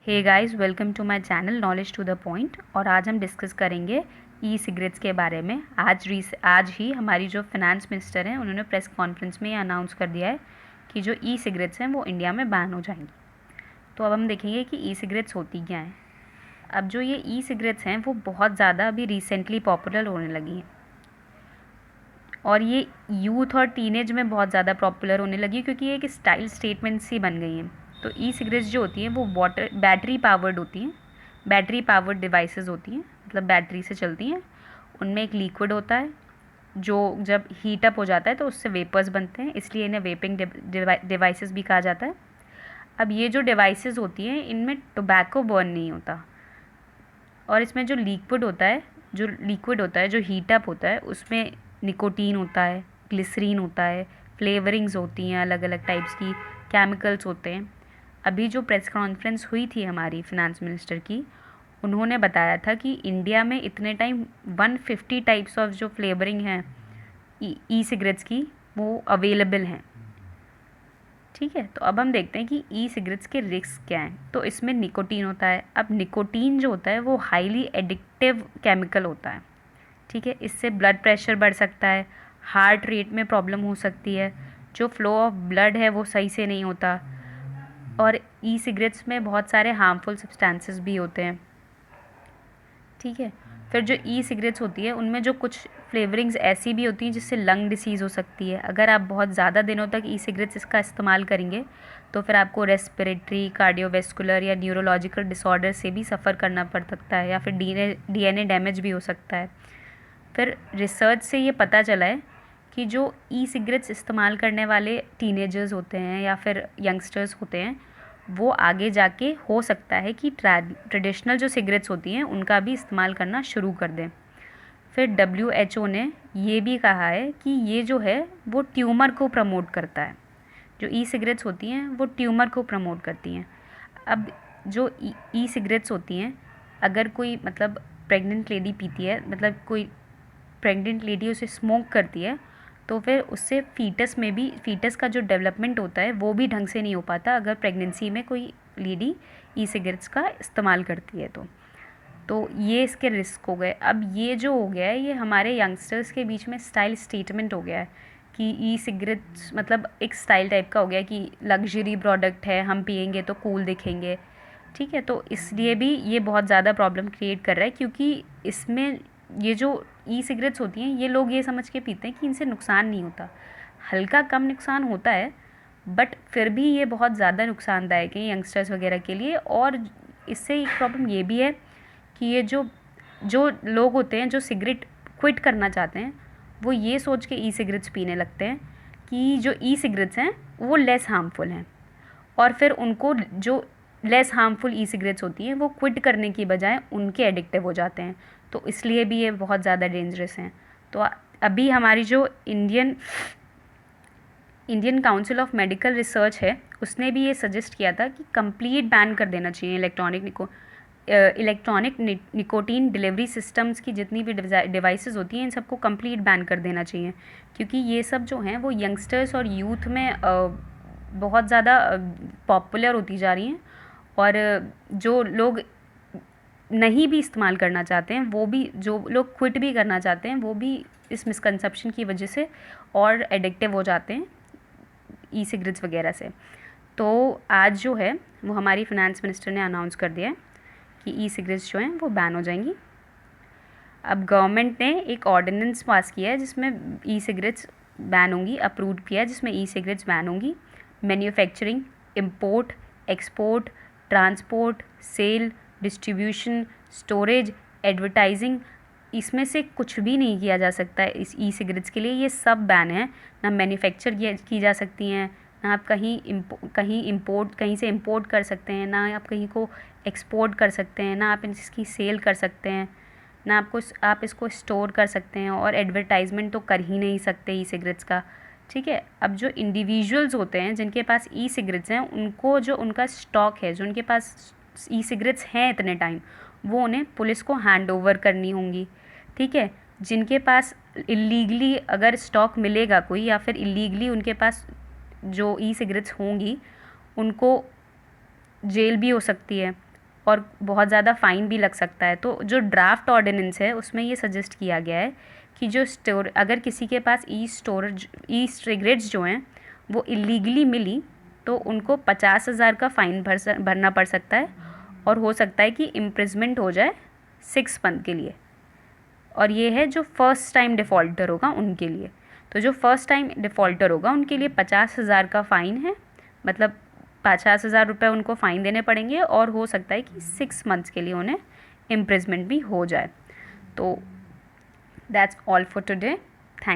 Hey guys, welcome to my channel knowledge to the point. और आज हम discuss करेंगे ई सिगरेट्स के बारे में। आज ही हमारी जो फिनेंस मिनिस्टर हैं उन्होंने प्रेस कॉन्फ्रेंस में ये अनाउंस कर दिया है कि जो ई सिगरेट्स हैं वो इंडिया में बैन हो जाएंगी। तो अब हम देखेंगे कि ई सिगरेट्स होती क्या हैं। अब जो ये ई सिगरेट्स हैं वो बहुत ज़्यादा अभी रिसेंटली पॉपुलर होने लगी हैं और ये यूथ और टीनेज में बहुत ज़्यादा पॉपुलर होने लगी क्योंकि ये एक स्टाइल स्टेटमेंट सी बन गई हैं। तो ई सिगरेट्स जो होती हैं वो बैटरी पावर्ड होती हैं। बैटरी पावर्ड डिवाइसेस होती हैं, मतलब बैटरी से चलती हैं। उनमें एक लिक्विड होता है जो जब हीट अप हो जाता है तो उससे वेपर्स बनते हैं, इसलिए इन्हें वेपिंग डिवाइसेस भी कहा जाता है। अब ये जो डिवाइसेस होती हैं इनमें टोबैको बर्न नहीं होता और इसमें जो लिक्विड होता है जो हीट अप होता है उसमें निकोटीन होता है, ग्लिसरीन होता है, फ्लेवरिंग्स होती हैं, अलग अलग टाइप्स की केमिकल्स होते हैं। अभी जो प्रेस कॉन्फ्रेंस हुई थी हमारी फिनेंस मिनिस्टर की, उन्होंने बताया था कि इंडिया में इतने टाइम 150 टाइप्स ऑफ जो फ्लेवरिंग हैं ई सिगरेट्स की वो अवेलेबल हैं। ठीक है, तो अब हम देखते हैं कि ई सिगरेट्स के रिस्क क्या हैं। तो इसमें निकोटीन होता है। अब निकोटीन जो होता है वो हाईली एडिक्टिव केमिकल होता है। ठीक है, इससे ब्लड प्रेशर बढ़ सकता है, हार्ट रेट में प्रॉब्लम हो सकती है, जो फ्लो ऑफ ब्लड है वो सही से नहीं होता, और ई सिगरेट्स में बहुत सारे हार्मफुल सब्सटेंसेस भी होते हैं। ठीक है, फिर जो ई सिगरेट्स होती है उनमें जो कुछ फ्लेवरिंग्स ऐसी भी होती हैं जिससे लंग डिसीज़ हो सकती है। अगर आप बहुत ज़्यादा दिनों तक ई सिगरेट्स इसका इस्तेमाल करेंगे तो फिर आपको रेस्पिरेटरी, कार्डियोवेस्कुलर या न्यूरोलॉजिकल डिसऑर्डर से भी सफ़र करना पड़ सकता है, या फिर डीएनए डैमेज भी हो सकता है। फिर रिसर्च से ये पता चला है कि जो ई सिगरेट्स इस्तेमाल करने वाले टीनेजर्स होते हैं या फिर यंगस्टर्स होते हैं वो आगे जाके हो सकता है कि ट्रेडिशनल जो सिगरेट्स होती हैं उनका भी इस्तेमाल करना शुरू कर दें। फिर WHO ने ये भी कहा है कि ये जो है वो ट्यूमर को प्रमोट करता है। जो ई सिगरेट्स होती हैं वो ट्यूमर को प्रमोट करती हैं। अब जो ई सिगरेट्स होती हैं, अगर कोई मतलब प्रेग्नेंट लेडी पीती है, मतलब कोई प्रेग्नेंट लेडी उसे स्मोक करती है तो फिर उससे फीटस का जो डेवलपमेंट होता है वो भी ढंग से नहीं हो पाता अगर प्रेगनेंसी में कोई लेडी ई सिगरेट्स का इस्तेमाल करती है तो ये इसके रिस्क हो गए। अब ये जो हो गया है ये हमारे यंगस्टर्स के बीच में स्टाइल स्टेटमेंट हो गया है कि ई सिगरेट्स मतलब एक स्टाइल टाइप का हो गया कि लग्जरी प्रोडक्ट है, हम पियेंगे तो कूल दिखेंगे। ठीक है, तो इसलिए भी ये बहुत ज़्यादा प्रॉब्लम क्रिएट कर रहा है क्योंकि इसमें ये जो ई सिगरेट्स होती हैं ये लोग ये समझ के पीते हैं कि इनसे नुकसान नहीं होता। हल्का कम नुकसान होता है बट फिर भी ये बहुत ज़्यादा नुकसानदायक है यंगस्टर्स वगैरह के लिए। और इससे एक प्रॉब्लम ये भी है कि ये जो जो लोग होते हैं जो सिगरेट क्विट करना चाहते हैं वो ये सोच के ई सिगरेट्स पीने लगते हैं कि जो ई सिगरेट्स हैं वो लेस हार्मफुल हैं, और फिर उनको जो लेस हार्मफुल ई सिगरेट्स होती हैं वो क्विट करने की बजाय उनके एडिक्टिव हो जाते हैं। तो इसलिए भी ये बहुत ज़्यादा डेंजरस हैं। तो अभी हमारी जो Indian council of medical research है उसने भी ये सजेस्ट किया था कि कंप्लीट बैन कर देना चाहिए इलेक्ट्रॉनिक निकोटीन डिलीवरी सिस्टम्स की जितनी भी डिवाइसेस होती हैं इन सबको कंप्लीट बैन कर देना चाहिए, क्योंकि ये सब जो हैं वो यंगस्टर्स और यूथ में बहुत ज़्यादा पॉपुलर होती जा रही हैं। और जो लोग नहीं भी इस्तेमाल करना चाहते हैं वो भी, जो लोग क्विट भी करना चाहते हैं वो भी इस मिसकंसेप्शन की वजह से और एडिक्टिव हो जाते हैं ई सिगरेट्स वगैरह से। तो आज जो है वो हमारी फिनेंस मिनिस्टर ने अनाउंस कर दिया है कि ई सिगरेट्स जो हैं वो बैन हो जाएंगी। अब गवर्नमेंट ने एक ऑर्डिनेंस पास किया है जिसमें ई सिगरेट्स बैन होंगी, अप्रूव किया है जिसमें ई सिगरेट्स बैन होंगी। Manufacturing, import, export, transport, sale, distribution, storage, advertising, इसमें से कुछ भी नहीं किया जा सकता है इस ई सिगरेट्स के लिए। ये सब बैन है। ना मैन्युफैक्चर की जा सकती हैं, ना आप कहीं से इंपोर्ट कर सकते हैं, ना आप कहीं को एक्सपोर्ट कर सकते हैं, ना आप इसकी सेल कर सकते हैं, ना आप इसको स्टोर कर सकते हैं, और एडवर्टाइजमेंट तो कर ही नहीं सकते ई सिगरेट्स का। ठीक है, अब जो इंडिविजुअल्स होते हैं जिनके पास ई सिगरेट्स हैं उनको जो उनका स्टॉक है, जो उनके पास ई सिगरेट्स हैं इतने टाइम, वो उन्हें पुलिस को हैंड ओवर करनी होंगी। ठीक है, जिनके पास इलीगली अगर स्टॉक मिलेगा कोई या फिर इलीगली उनके पास जो ई सिगरेट्स होंगी उनको जेल भी हो सकती है। और बहुत ज़्यादा फ़ाइन भी लग सकता है। तो जो ड्राफ्ट ऑर्डिनेंस है उसमें ये सजेस्ट किया गया है कि जो स्टोर अगर किसी के पास ई सिगरेट्स जो हैं वो इलीगली मिली तो उनको 50,000 का फ़ाइन भरना पड़ सकता है और हो सकता है कि इम्प्रिजमेंट हो जाए 6 मंथ के लिए। और ये है जो फर्स्ट टाइम डिफ़ॉल्टर होगा उनके लिए। तो जो फर्स्ट टाइम डिफ़ॉल्टर होगा उनके लिए 50,000 का फ़ाइन है, मतलब 50,000 रुपये उनको फ़ाइन देने पड़ेंगे और हो सकता है कि 6 मंथ्स के लिए उन्हें इम्प्रिजमेंट भी हो जाए। तो दैट्स ऑल फॉर टुडे।